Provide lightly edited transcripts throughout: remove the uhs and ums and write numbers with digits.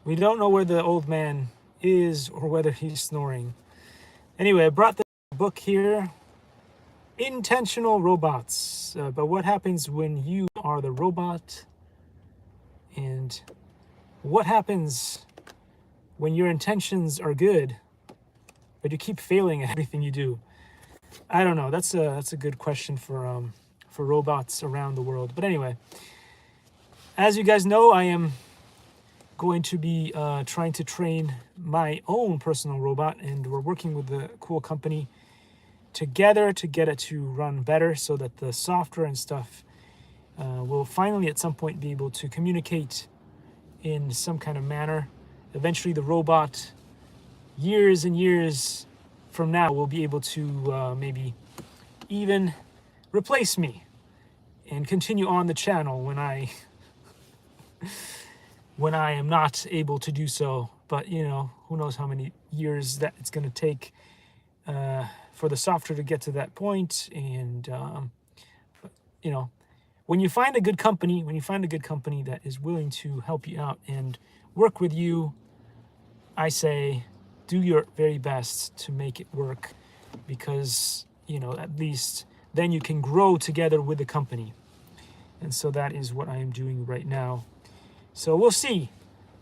We don't know where the old man is or whether he's snoring. Anyway, I brought the book here, Intentional Robots, but what happens when you are the robot, and what happens when your intentions are good, but you keep failing at everything you do. I don't know. That's a good question for robots around the world. But anyway, as you guys know, I am going to be trying to train my own personal robot, and we're working with a cool company together to get it to run better, so that the software and stuff will finally at some point be able to communicate in some kind of manner. Eventually, the robot, years and years from now, will be able to maybe even replace me and continue on the channel when I am not able to do so. But you know, who knows how many years that it's going to take for the software to get to that point. And you know, when you find a good company, that is willing to help you out and work with you, I say do your very best to make it work, because you know, at least then you can grow together with the company. And so that is what I am doing right now. So we'll see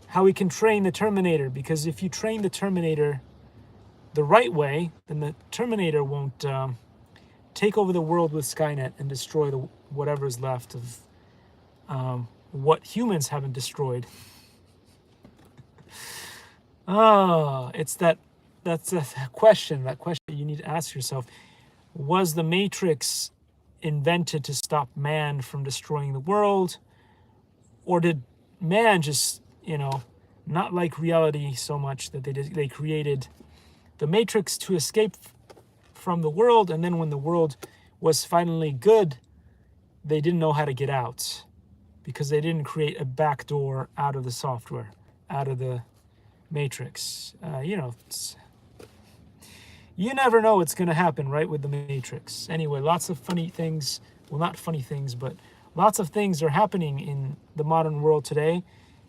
how we can train the Terminator, because if you train the Terminator the right way, then the Terminator won't take over the world with Skynet and destroy whatever is left of what humans haven't destroyed. That's a question. That question you need to ask yourself: was the Matrix invented to stop man from destroying the world, or did man just, you know, not like reality so much that they created the Matrix to escape from the world, and then when the world was finally good, they didn't know how to get out because they didn't create a back door out of the software, out of the Matrix. You know, you never know what's going to happen, right, with the Matrix. Anyway, lots of funny things. Well, not funny things, but lots of things are happening in the modern world today.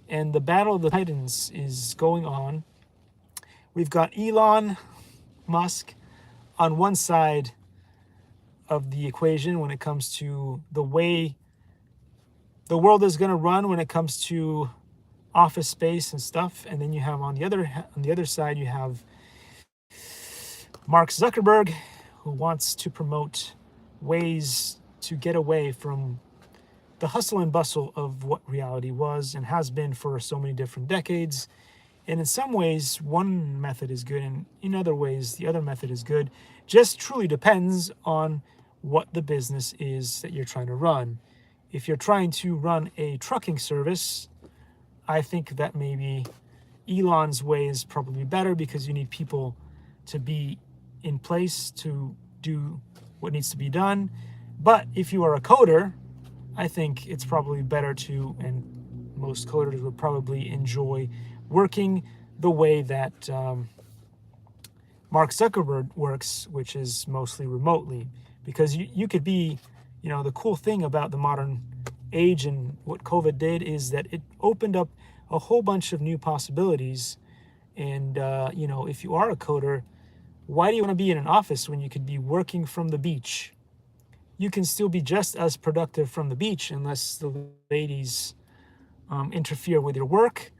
And the battle of the Titans is going on. We've got Elon Musk on one side of the equation when it comes to the way the world is going to run when it comes to office space and stuff. And then you have on the other side, you have Mark Zuckerberg, who wants to promote ways to get away from the hustle and bustle of what reality was and has been for so many different decades. And in some ways, one method is good, and in other ways, the other method is good. Just truly depends on what the business is that you're trying to run. If you're trying to run a trucking service, I think that maybe Elon's way is probably better, because you need people to be in place to do what needs to be done. But if you are a coder, I think it's probably better to, and most coders would probably enjoy working the way that Mark Zuckerberg works, which is mostly remotely. Because you could be, you know, the cool thing about the modern age and what COVID did is that it opened up a whole bunch of new possibilities. And, you know, if you are a coder, why do you want to be in an office when you could be working from the beach? You can still be just as productive from the beach, unless the ladies interfere with your work,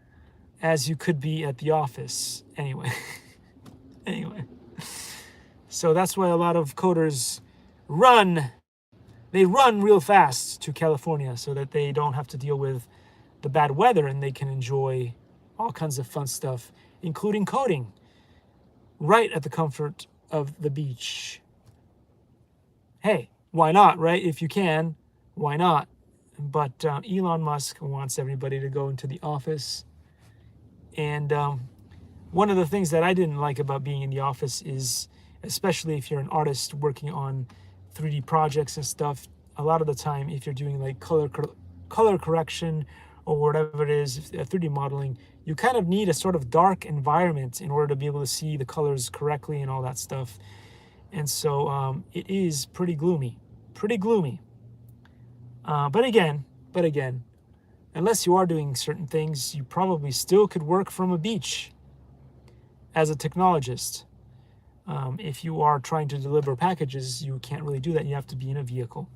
as you could be at the office. Anyway. So that's why a lot of coders run real fast to California, so that they don't have to deal with the bad weather, and they can enjoy all kinds of fun stuff, including coding, right at the comfort of the beach. Hey, why not, right? If you can, why not? But Elon Musk wants everybody to go into the office. And one of the things that I didn't like about being in the office is, especially if you're an artist working on 3D projects and stuff, a lot of the time, if you're doing like color correction or whatever it is, 3D modeling, you kind of need a sort of dark environment in order to be able to see the colors correctly and all that stuff. And so it is pretty gloomy. But again, unless you are doing certain things, you probably still could work from a beach as a technologist. If you are trying to deliver packages, you can't really do that. You have to be in a vehicle.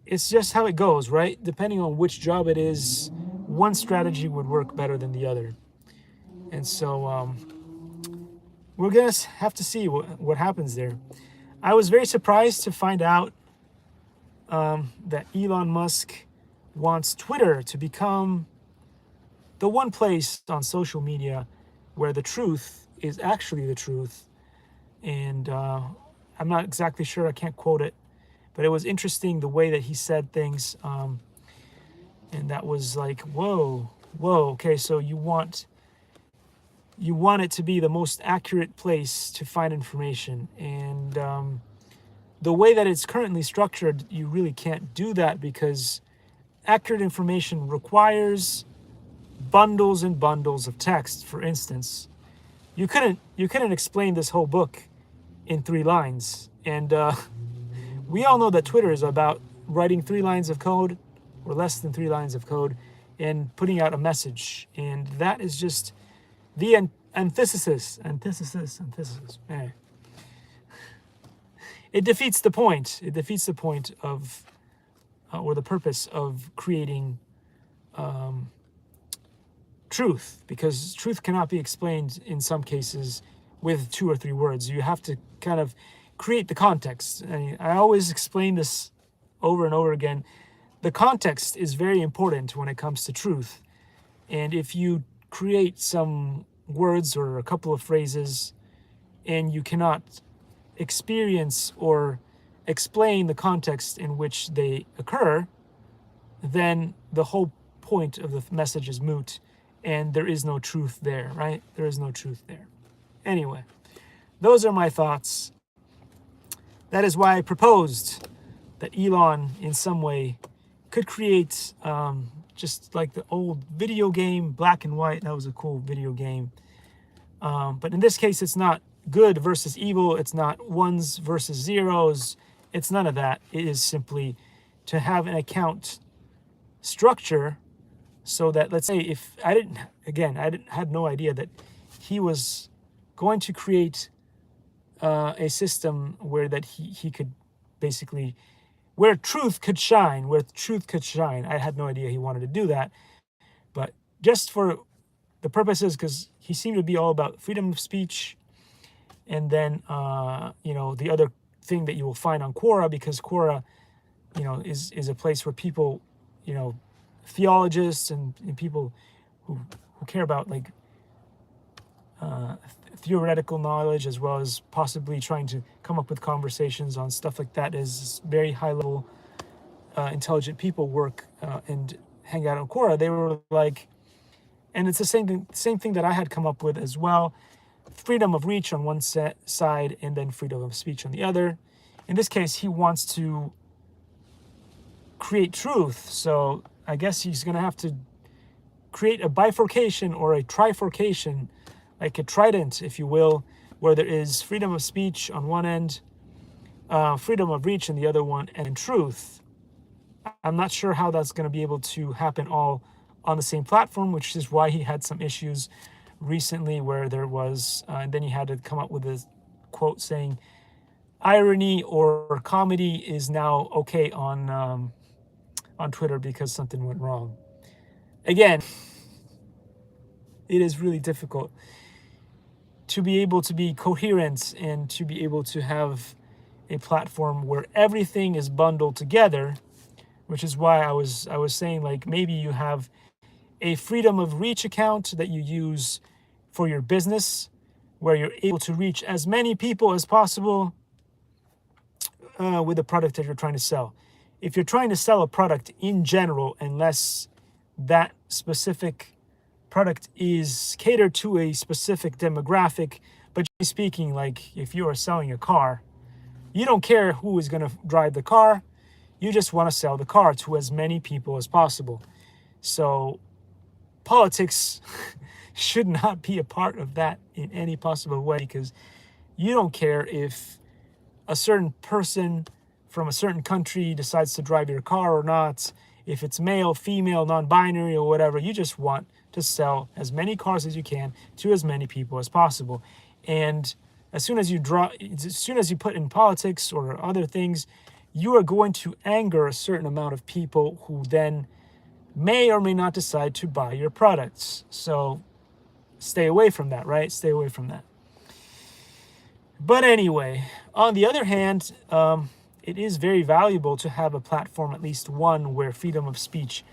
It's just how it goes, right? Depending on which job it is, one strategy would work better than the other. And so we're going to have to see what happens there. I was very surprised to find out that Elon Musk wants Twitter to become the one place on social media where the truth is actually the truth. And I'm not exactly sure, I can't quote it, but it was interesting the way that he said things. And that was like, whoa, okay, so you want it to be the most accurate place to find information. And the way that it's currently structured, you really can't do that because accurate information requires bundles and bundles of text. For instance, you couldn't explain this whole book in 3 lines. And we all know that Twitter is about writing 3 lines of code or less than 3 lines of code and putting out a message. And that is just the antithesis. It defeats the point. It defeats the point of, or the purpose of creating truth, because truth cannot be explained in some cases with 2 or 3 words. You have to kind of create the context. I always explain this over and over again. The context is very important when it comes to truth. And if you create some words or a couple of phrases and you cannot experience or explain the context in which they occur, then the whole point of the message is moot and there is no truth there, right? There is no truth there. Anyway, those are my thoughts. That is why I proposed that Elon in some way could create just like the old video game, black and white. That was a cool video game. But in this case, it's not good versus evil. It's not ones versus zeros. It's none of that. It is simply to have an account structure so that, let's say, if I had no idea that he was going to create a system where that he could basically, where truth could shine. I had no idea he wanted to do that. But just for the purposes, because he seemed to be all about freedom of speech, and then the other thing that you will find on Quora, because Quora is a place where people, theologists and people who care about like theoretical knowledge, as well as possibly trying to come up with conversations on stuff like that, is very high level intelligent people work and hang out on Quora. They were like, and it's the same thing that I had come up with as well. Freedom of reach on one side and then freedom of speech on the other. In this case, he wants to create truth. So I guess he's going to have to create a bifurcation or a trifurcation, like a trident, if you will, where there is freedom of speech on one end, freedom of reach on the other one, and truth. I'm not sure how that's going to be able to happen all on the same platform, which is why he had some issues recently where there was, and then he had to come up with a quote saying, irony or comedy is now okay on Twitter because something went wrong. Again, it is really difficult to be able to be coherent and to be able to have a platform where everything is bundled together, which is why I was saying, like, maybe you have a freedom of reach account that you use for your business, where you're able to reach as many people as possible with the product that you're trying to sell. If you're trying to sell a product in general, unless that specific product is catered to a specific demographic, but generally speaking, like if you are selling a car, you don't care who is going to drive the car. You just want to sell the car to as many people as possible. So politics should not be a part of that in any possible way, because you don't care if a certain person from a certain country decides to drive your car or not. if it's male, female, non-binary, or whatever. You just want to sell as many cars as you can to as many people as possible. And as soon as you put in politics or other things, you are going to anger a certain amount of people who then may or may not decide to buy your products. So stay away from that, right? Stay away from that. But anyway, on the other hand, it is very valuable to have a platform, at least one, where freedom of speech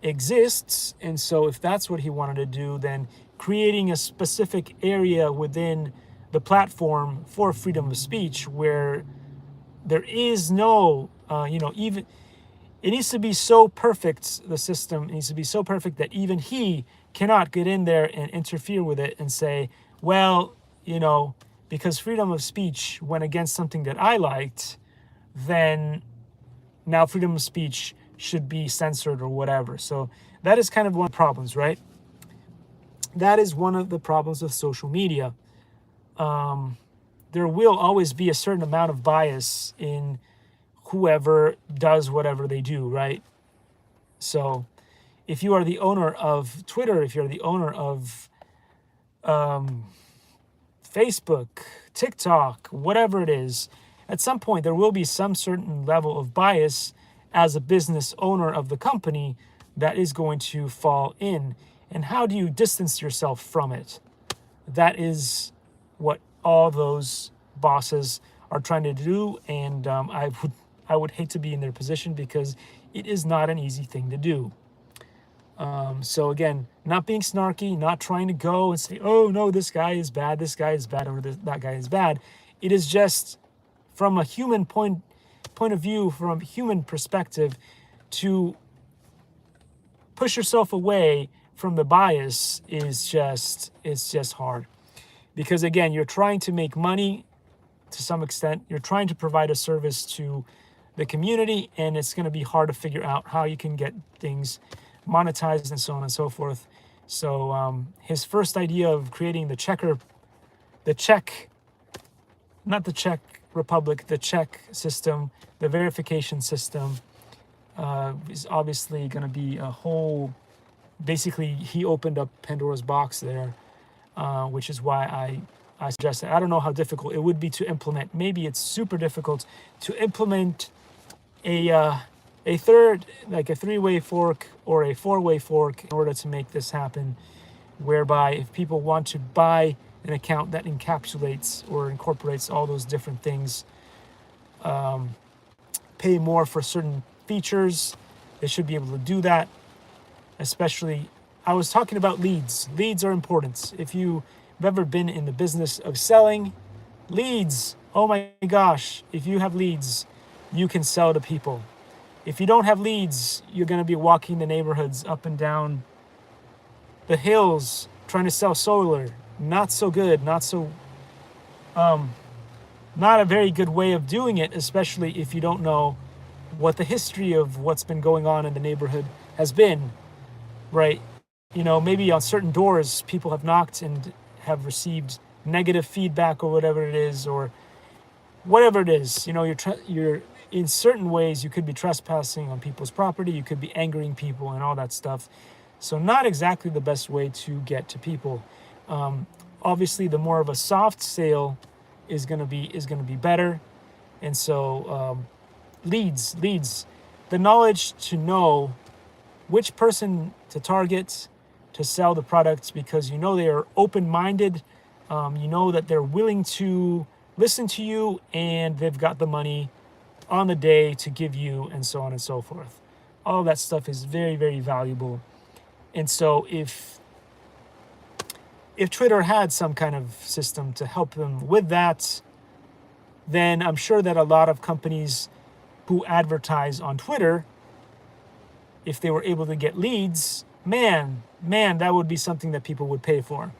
exists. And so if that's what he wanted to do, then creating a specific area within the platform for freedom of speech where there is no, even it needs to be so perfect, the system needs to be so perfect that even he cannot get in there and interfere with it and say, well, because freedom of speech went against something that I liked, then now freedom of speech should be censored or whatever. So that is kind of one of the problems, right? That is one of the problems with social media. There will always be a certain amount of bias in whoever does whatever they do, right? So if you are the owner of Twitter, if you're the owner of Facebook, TikTok, whatever it is, at some point there will be some certain level of bias as a business owner of the company that is going to fall in. And how do you distance yourself from it? That is what all those bosses are trying to do, and I would hate to be in their position because it is not an easy thing to do. So again, not being snarky, not trying to go and say, oh no, this guy is bad, or that guy is bad. It is just from a human point of view, from a human perspective, to push yourself away from the bias it's just hard. Because again, you're trying to make money to some extent, you're trying to provide a service to the community, and it's going to be hard to figure out how you can get things monetized and so on and so forth. So his first idea of creating the Czech Republic, the Czech system, the verification system, is obviously going to be a whole, basically he opened up Pandora's box there, which is why I suggested, I don't know how difficult it would be to implement. Maybe it's super difficult to implement a three-way fork or a four-way fork in order to make this happen, whereby if people want to buy an account that encapsulates or incorporates all those different things, pay more for certain features, they should be able to do that. Especially, I was talking about leads. Leads are important. If you've ever been in the business of selling, leads, oh my gosh, if you have leads, you can sell to people. If you don't have leads, you're going to be walking the neighborhoods up and down the hills trying to sell solar. Not so good, not a very good way of doing it, especially if you don't know what the history of what's been going on in the neighborhood has been, right? Maybe on certain doors, people have knocked and have received negative feedback or whatever it is, or whatever it is. You're in certain ways, you could be trespassing on people's property, you could be angering people and all that stuff. So not exactly the best way to get to people. Obviously, the more of a soft sale is going to be better. And so leads, the knowledge to know which person to target to sell the products, because they are open-minded, that they're willing to listen to you, and they've got the money on the day to give you, and so on and so forth. All that stuff is very, very valuable. And so if Twitter had some kind of system to help them with that, then I'm sure that a lot of companies who advertise on Twitter, if they were able to get leads, man, that would be something that people would pay for.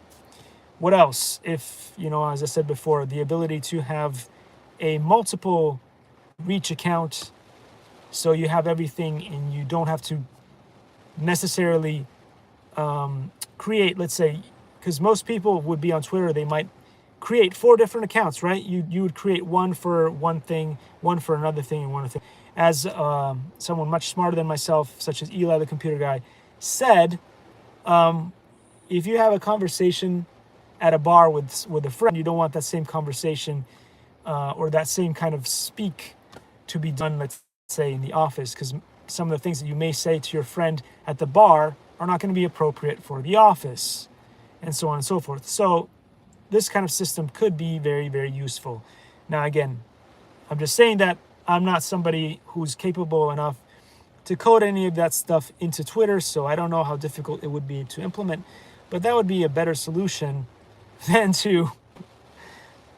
What else? If, as I said before, the ability to have a multiple reach account, so you have everything and you don't have to necessarily create, let's say, because most people would be on Twitter, they might create 4 different accounts, right? You would create one for one thing, one for another thing, and one other thing. As someone much smarter than myself, such as Eli the computer guy, said, if you have a conversation at a bar with a friend, you don't want that same conversation or that same kind of speak to be done, let's say, in the office, because some of the things that you may say to your friend at the bar are not going to be appropriate for the office, and so on and so forth. So this kind of system could be very, very useful. Now, again, I'm just saying that I'm not somebody who's capable enough to code any of that stuff into Twitter, so I don't know how difficult it would be to implement, but that would be a better solution than to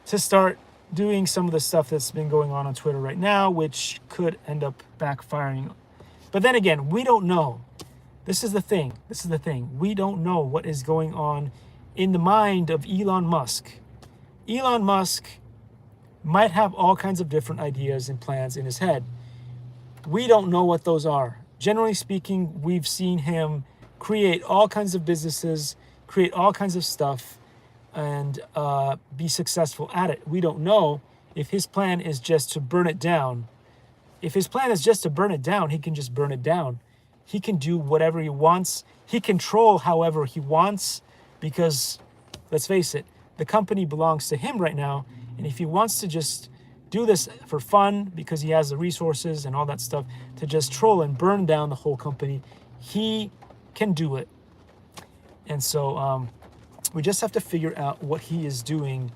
start doing some of the stuff that's been going on Twitter right now, which could end up backfiring. But then again, we don't know. This is the thing. We don't know what is going on in the mind of Elon Musk. Elon Musk might have all kinds of different ideas and plans in his head. We don't know what those are. Generally speaking, we've seen him create all kinds of businesses, create all kinds of stuff, and be successful at it. We don't know if his plan is just to burn it down. If his plan is just to burn it down, he can just burn it down. He can do whatever he wants. He can troll however he wants, because, let's face it, the company belongs to him right now. And if he wants to just do this for fun, because he has the resources and all that stuff, to just troll and burn down the whole company, he can do it. And so we just have to figure out what he is doing.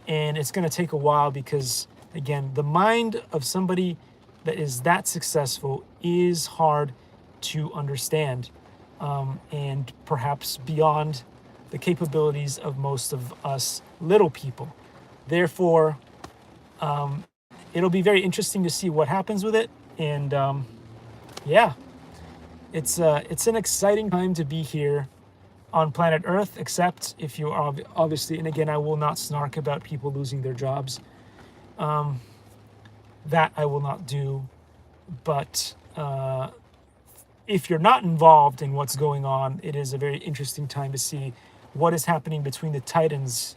And it's going to take a while because, again, the mind of somebody that is that successful is hard to understand, and perhaps beyond the capabilities of most of us little people. Therefore, it'll be very interesting to see what happens with it. And yeah, it's an exciting time to be here on planet Earth, except if you are obviously, and again, I will not snark about people losing their jobs. That I will not do. But if you're not involved in what's going on, it is a very interesting time to see what is happening between the titans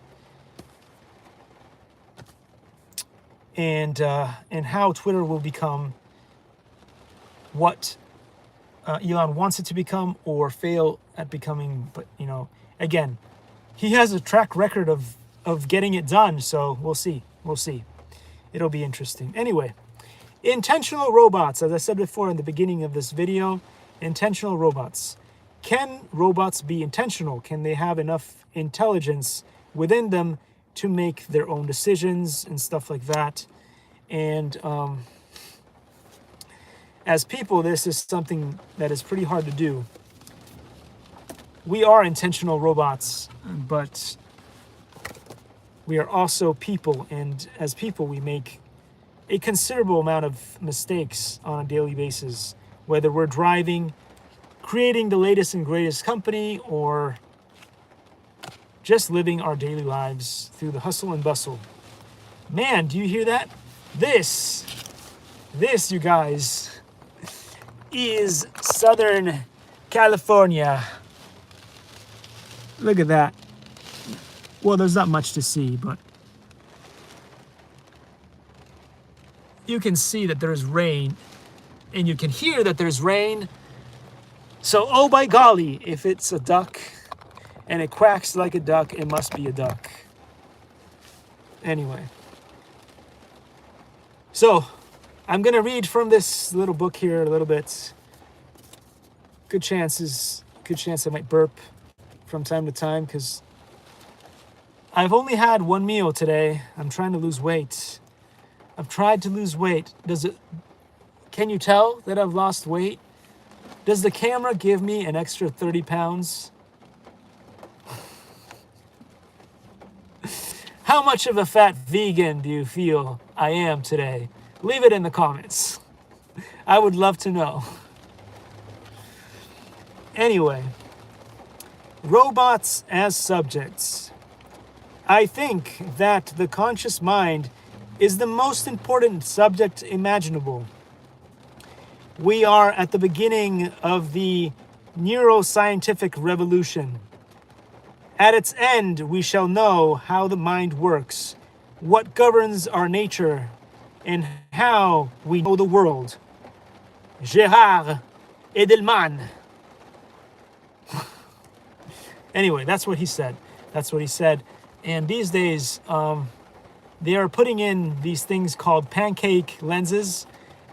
and how Twitter will become what Elon wants it to become, or fail at becoming. But again, he has a track record of getting it done, so we'll see. It'll be interesting. Anyway, intentional robots, as I said before in the beginning of this video, intentional robots. Can robots be intentional? Can they have enough intelligence within them to make their own decisions and stuff like that? And as people, this is something that is pretty hard to do. We are intentional robots, but we are also people, and as people, we make a considerable amount of mistakes on a daily basis, whether we're driving, creating the latest and greatest company, or just living our daily lives through the hustle and bustle. Man, do you hear that? This, you guys, is Southern California. Look at that. Well, there's not much to see, but you can see that there's rain, and you can hear that there's rain. So, oh by golly, if it's a duck and it quacks like a duck, it must be a duck. Anyway. So, I'm going to read from this little book here a little bit. Good chance I might burp from time to time, because I've only had one meal today. I'm trying to lose weight. I've tried to lose weight. Can you tell that I've lost weight? Does the camera give me an extra 30 pounds? How much of a fat vegan do you feel I am today? Leave it in the comments. I would love to know. Anyway, robots as subjects. I think that the conscious mind is the most important subject imaginable. We are at the beginning of the neuroscientific revolution. At its end, we shall know how the mind works, what governs our nature, and how we know the world. Gérard Edelman. Anyway, that's what he said. That's what he said. And these days, they are putting in these things called pancake lenses.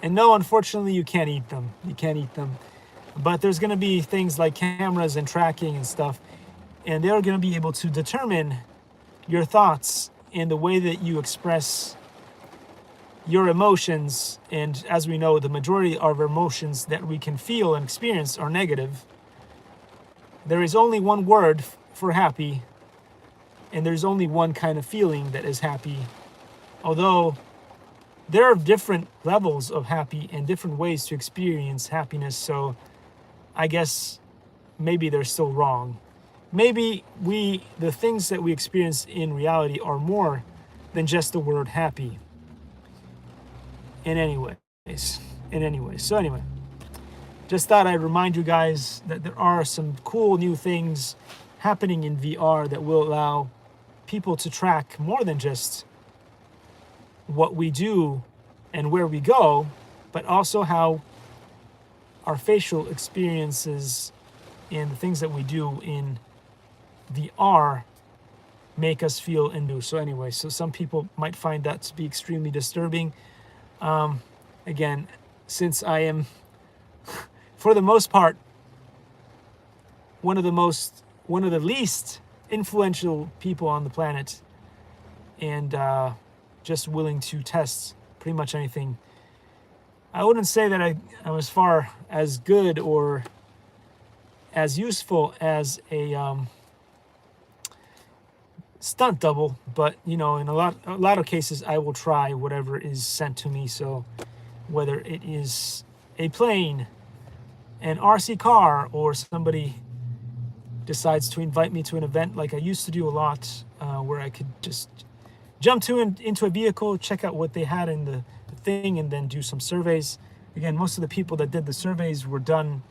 And no, unfortunately, you can't eat them. You can't eat them. But there's going to be things like cameras and tracking and stuff. And they're going to be able to determine your thoughts and the way that you express your emotions. And as we know, the majority of our emotions that we can feel and experience are negative. There is only one word for happy, and there's only one kind of feeling that is happy. Although there are different levels of happy and different ways to experience happiness, so I guess maybe they're still wrong. Maybe the things that we experience in reality are more than just the word happy. In any way. So anyway, just thought I'd remind you guys that there are some cool new things happening in VR that will allow people to track more than just what we do and where we go, but also how our facial experiences and the things that we do in VR make us feel and do. So anyway, so some people might find that to be extremely disturbing. Again, since I am, for the most part, one of the least influential people on the planet, and just willing to test pretty much anything, I wouldn't say that I'm as far as good or as useful as a stunt double, but you know, in a lot of cases, I will try whatever is sent to me. So whether it is a plane, an RC car, or somebody decides to invite me to an event like I used to do a lot, where I could just jump into a vehicle, check out what they had in the thing, and then do some surveys. Again, most of the people that did the surveys were done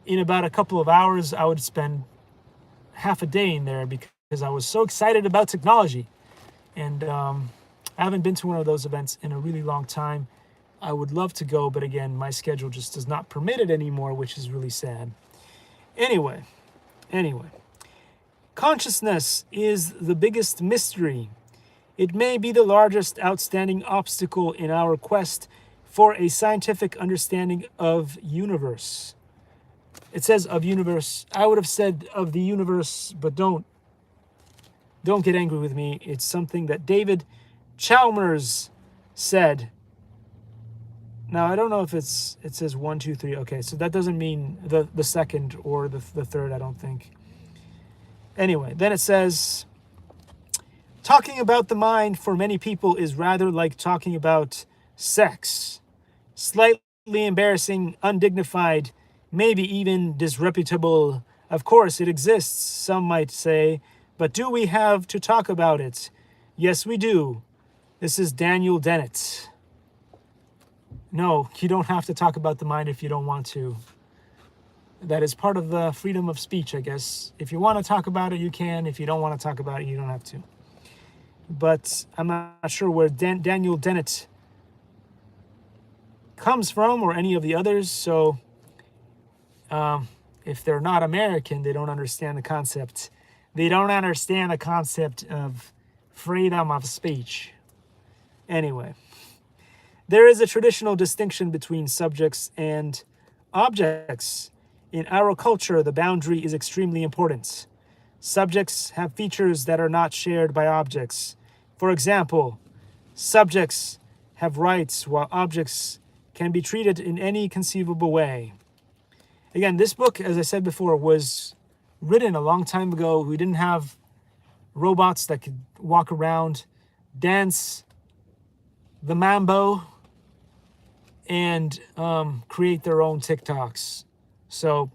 in about a couple of hours. I would spend half a day in there because I was so excited about technology. And I haven't been to one of those events in a really long time. I would love to go, but again, my schedule just does not permit it anymore, which is really sad. Anyway, consciousness is the biggest mystery. It may be the largest outstanding obstacle in our quest for a scientific understanding of universe. It says of universe. I would have said of the universe, but don't get angry with me. It's something that David Chalmers said. Now, I don't know if it says 1, 2, 3. Okay, so that doesn't mean the second or the third, I don't think. Anyway, then it says, talking about the mind for many people is rather like talking about sex. Slightly embarrassing, undignified, maybe even disreputable. Of course, it exists, some might say, but do we have to talk about it? Yes, we do. This is Daniel Dennett. No, you don't have to talk about the mind if you don't want to. That is part of the freedom of speech, I guess. If you want to talk about it, you can. If you don't want to talk about it, you don't have to. But I'm not sure where Daniel Dennett comes from or any of the others. So if they're not American, they don't understand the concept. They don't understand the concept of freedom of speech. Anyway, there is a traditional distinction between subjects and objects. In our culture, the boundary is extremely important. Subjects have features that are not shared by objects. For example, subjects have rights while objects can be treated in any conceivable way. Again, this book, as I said before, was written a long time ago. We didn't have robots that could walk around, dance the mambo, and create their own TikToks. So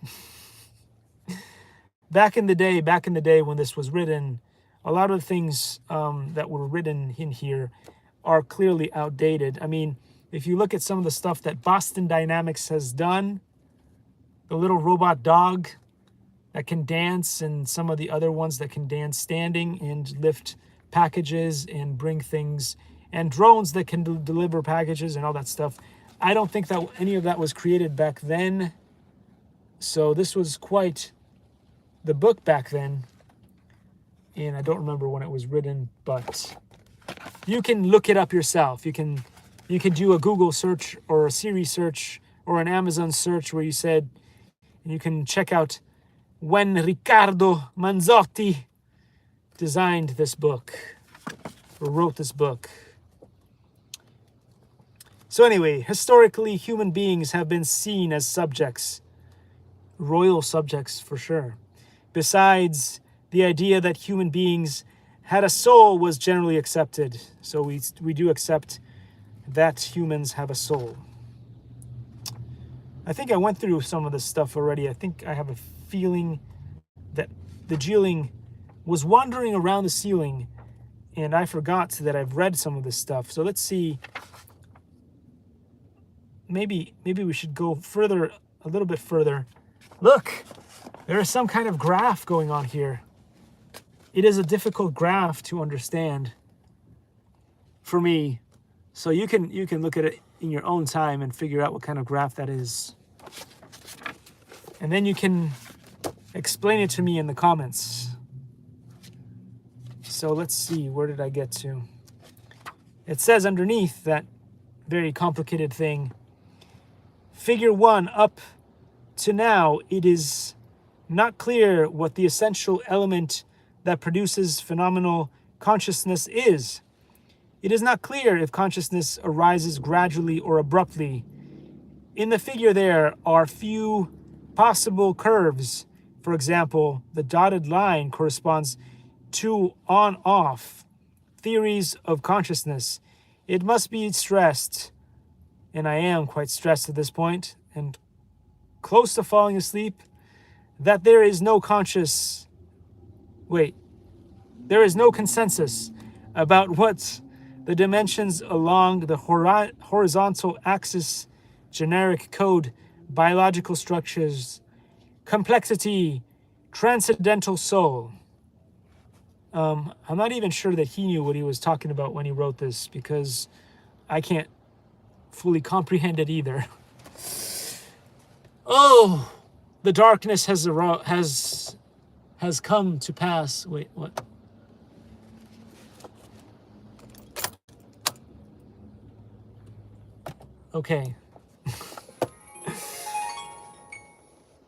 back in the day when this was written, a lot of the things that were written in here are clearly outdated. I mean, if you look at some of the stuff that Boston Dynamics has done, the little robot dog that can dance, and some of the other ones that can dance standing and lift packages and bring things, and drones that can deliver packages and all that stuff. I don't think that any of that was created back then. So this was quite the book back then. And I don't remember when it was written, but you can look it up yourself. You can do a Google search or a Siri search or an Amazon search where you said, and you can check out when Riccardo Manzotti designed this book or wrote this book. So anyway, historically, human beings have been seen as subjects, royal subjects for sure. Besides, the idea that human beings had a soul was generally accepted. So we do accept that humans have a soul. I think I went through some of this stuff already. I think I have a feeling that the Geeling was wandering around the ceiling, and I forgot that I've read some of this stuff. So let's see. Maybe we should go further, a little bit further. Look, there is some kind of graph going on here. It is a difficult graph to understand for me. So you can look at it in your own time and figure out what kind of graph that is. And then you can explain it to me in the comments. So let's see, where did I get to? It says underneath that very complicated thing, Figure 1 up to now, it is not clear what the essential element that produces phenomenal consciousness is. It is not clear if consciousness arises gradually or abruptly. In the figure there are few possible curves. For example, the dotted line corresponds to on-off theories of consciousness. It must be stressed, and I am quite stressed at this point, and close to falling asleep, that there is no consensus about what the dimensions along the horizontal axis, generic code, biological structures, complexity, transcendental soul. I'm not even sure that he knew what he was talking about when he wrote this, because I can't fully comprehend it either. Oh, the darkness has come to pass. Wait, what? Okay.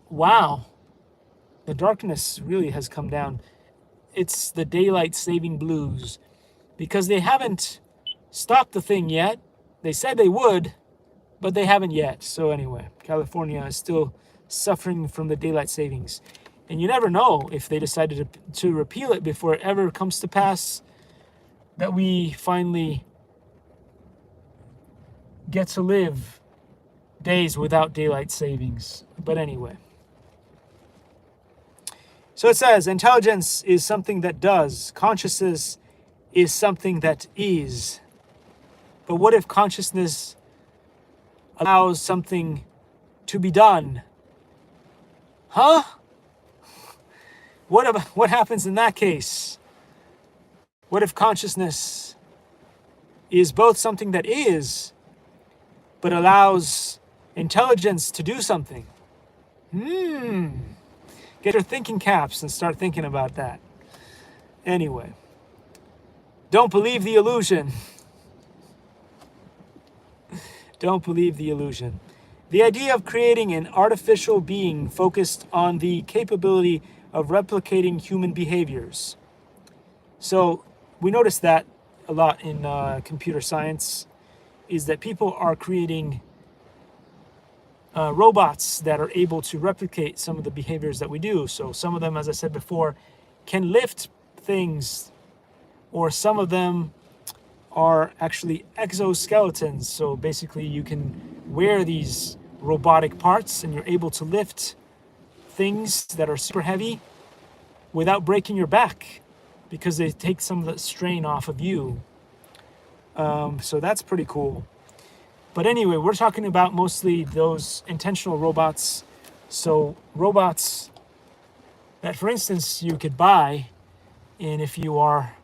Wow. The darkness really has come down. It's the daylight saving blues, because they haven't stopped the thing yet. They said they would, but they haven't yet. So anyway, California is still suffering from the daylight savings. And you never know if they decided to repeal it before it ever comes to pass, that we finally get to live days without daylight savings. But anyway. So it says, intelligence is something that does. Consciousness is something that is. But what if consciousness allows something to be done? Huh? What happens in that case? What if consciousness is both something that is, but allows intelligence to do something? Get your thinking caps and start thinking about that. Anyway, don't believe the illusion. Don't believe the illusion. The idea of creating an artificial being focused on the capability of replicating human behaviors. So we notice that a lot in computer science, is that people are creating robots that are able to replicate some of the behaviors that we do. So some of them, as I said before, can lift things, or some of them are actually exoskeletons. So basically you can wear these robotic parts and you're able to lift things that are super heavy without breaking your back, because they take some of the strain off of you. So that's pretty cool. But anyway, we're talking about mostly those intentional robots. So robots that, for instance, you could buy, and if you are,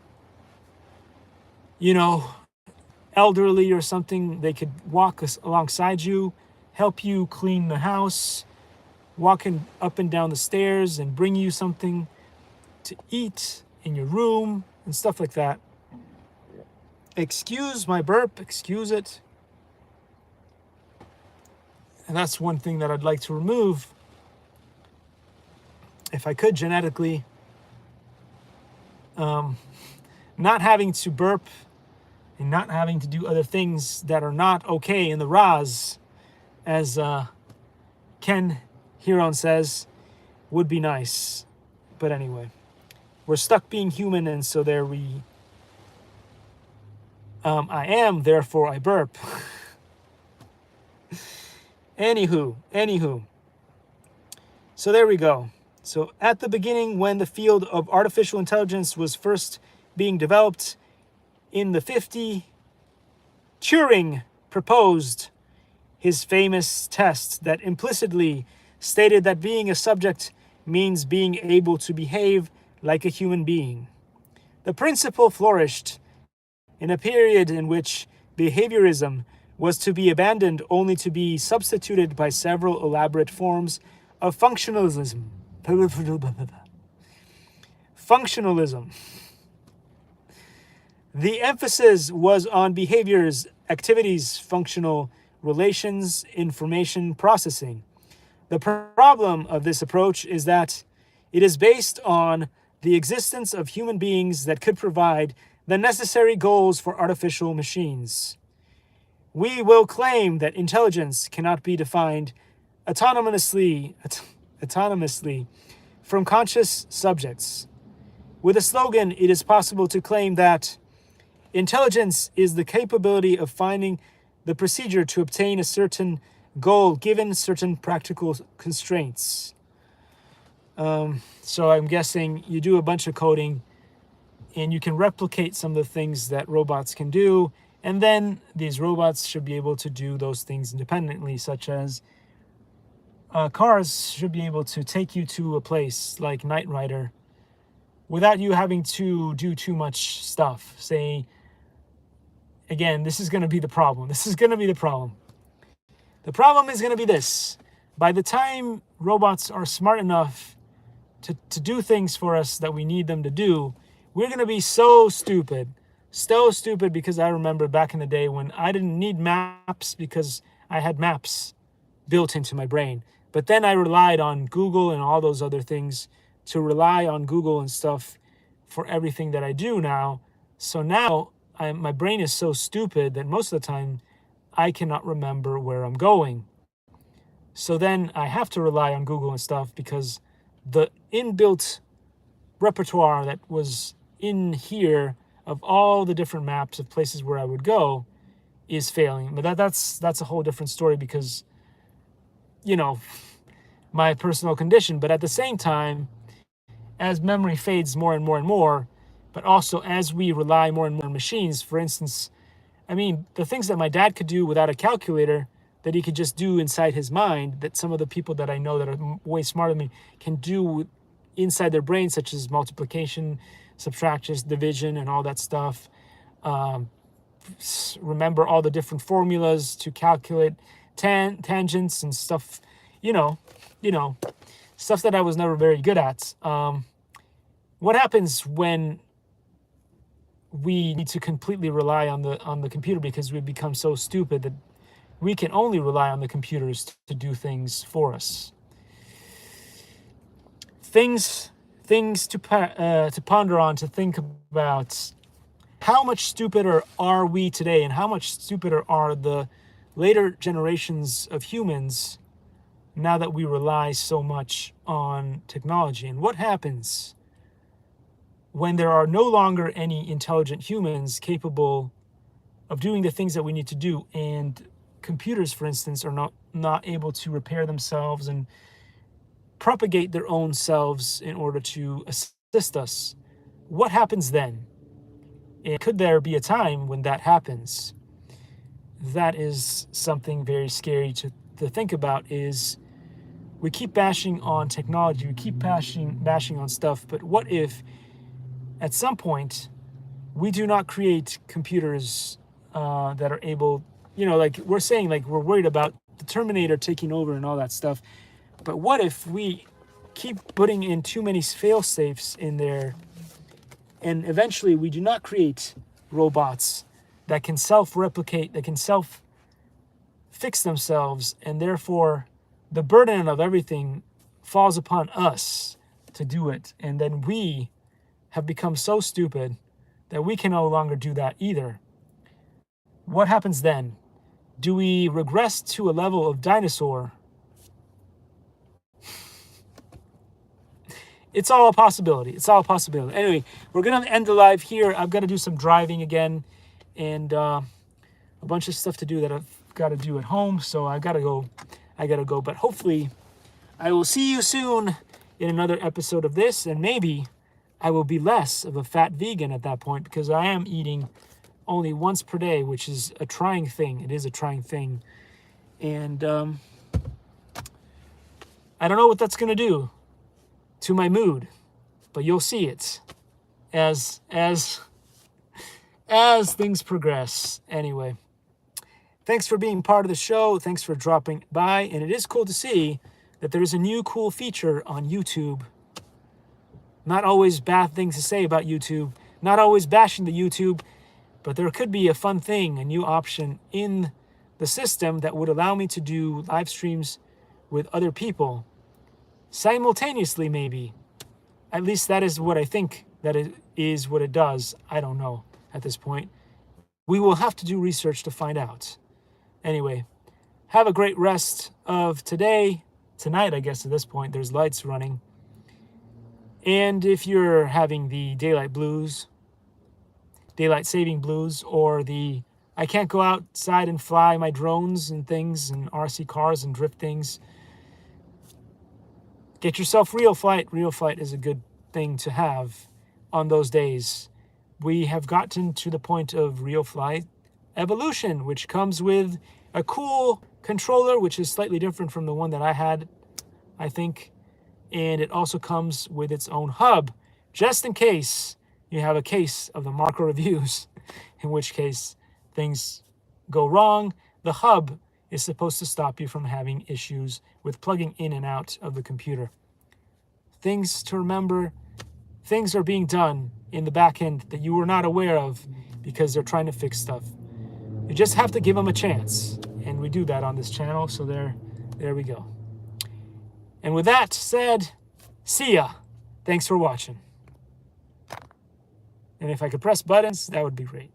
you know, elderly or something, they could walk alongside you, help you clean the house, walking up and down the stairs, and bring you something to eat in your room and stuff like that. Excuse my burp, excuse it. And that's one thing that I'd like to remove, if I could genetically. Not having to burp and not having to do other things that are not okay in the Raz, as Ken Huron says, would be nice. But anyway, we're stuck being human, and so there we... I am, therefore I burp. Anywho. So there we go. So at the beginning, when the field of artificial intelligence was first being developed in the 50s, Turing proposed his famous test that implicitly stated that being a subject means being able to behave like a human being. The principle flourished in a period in which behaviorism was to be abandoned, only to be substituted by several elaborate forms of functionalism. The emphasis was on behaviors, activities, functional relations, information processing. The problem of this approach is that it is based on the existence of human beings that could provide the necessary goals for artificial machines. We will claim that intelligence cannot be defined autonomously from conscious subjects. With a slogan, it is possible to claim that intelligence is the capability of finding the procedure to obtain a certain goal given certain practical constraints. So I'm guessing you do a bunch of coding and you can replicate some of the things that robots can do, and then these robots should be able to do those things independently, such as cars should be able to take you to a place like Knight Rider without you having to do too much stuff. Say, again, this is going to be the problem. The problem is going to be this. By the time robots are smart enough to do things for us that we need them to do, we're going to be so stupid, because I remember back in the day when I didn't need maps because I had maps built into my brain. But then I relied on Google and all those other things to rely on Google and stuff for everything that I do now. So now my brain is so stupid that most of the time I cannot remember where I'm going. So then I have to rely on Google and stuff because the inbuilt repertoire that was in here of all the different maps of places where I would go is failing. But that's a whole different story because, my personal condition. But at the same time, as memory fades more and more and more, but also as we rely more and more on machines, for instance, the things that my dad could do without a calculator that he could just do inside his mind, that some of the people that I know that are way smarter than me can do inside their brain, such as multiplication, subtraction, division, and all that stuff. Remember all the different formulas to calculate tangents and stuff, stuff that I was never very good at. What happens when we need to completely rely on the computer because we've become so stupid that we can only rely on the computers to do things for us? Things to ponder on, to think about. How much stupider are we today, and how much stupider are the later generations of humans now that we rely so much on technology? And what happens when there are no longer any intelligent humans capable of doing the things that we need to do, and computers, for instance, are not able to repair themselves and propagate their own selves in order to assist us? What happens then? And could there be a time when that happens? That is something very scary to think about, is we keep bashing on technology, we keep bashing on stuff, but what if at some point we do not create computers that are able, like we're saying, like we're worried about the Terminator taking over and all that stuff, but what if we keep putting in too many fail safes in there, and eventually we do not create robots that can self-replicate, that can self-fix themselves, and therefore the burden of everything falls upon us to do it, and then we have become so stupid that we can no longer do that either. What happens then? Do we regress to a level of dinosaur? It's all a possibility. It's all a possibility. Anyway, we're going to end the live here. I've got to do some driving again, and a bunch of stuff to do that I've got to do at home, so I got to go. But hopefully I will see you soon in another episode of this, and maybe I will be less of a fat vegan at that point, because I am eating only once per day, which is a trying thing. It is a trying thing. And I don't know what that's going to do to my mood, but you'll see it as things progress. Anyway, thanks for being part of the show. Thanks for dropping by. And it is cool to see that there is a new cool feature on YouTube. Not always bad things to say about YouTube, not always bashing the YouTube, but there could be a fun thing, a new option in the system that would allow me to do live streams with other people simultaneously, maybe. At least that is what I think that it is what it does. I don't know at this point. We will have to do research to find out. Anyway, have a great rest of today. Tonight, I guess at this point, there's lights running. And if you're having the daylight saving blues, or the I can't go outside and fly my drones and things and RC cars and drift things, get yourself real flight. Real flight is a good thing to have on those days. We have gotten to the point of real flight evolution, which comes with a cool controller, which is slightly different from the one that I had, I think. And it also comes with its own hub, just in case you have a case of the Marco reviews, in which case things go wrong. The hub is supposed to stop you from having issues with plugging in and out of the computer. Things to remember, things are being done in the back end that you were not aware of because they're trying to fix stuff. You just have to give them a chance, and we do that on this channel, so there we go. And with that said, see ya. Thanks for watching. And if I could press buttons, that would be great.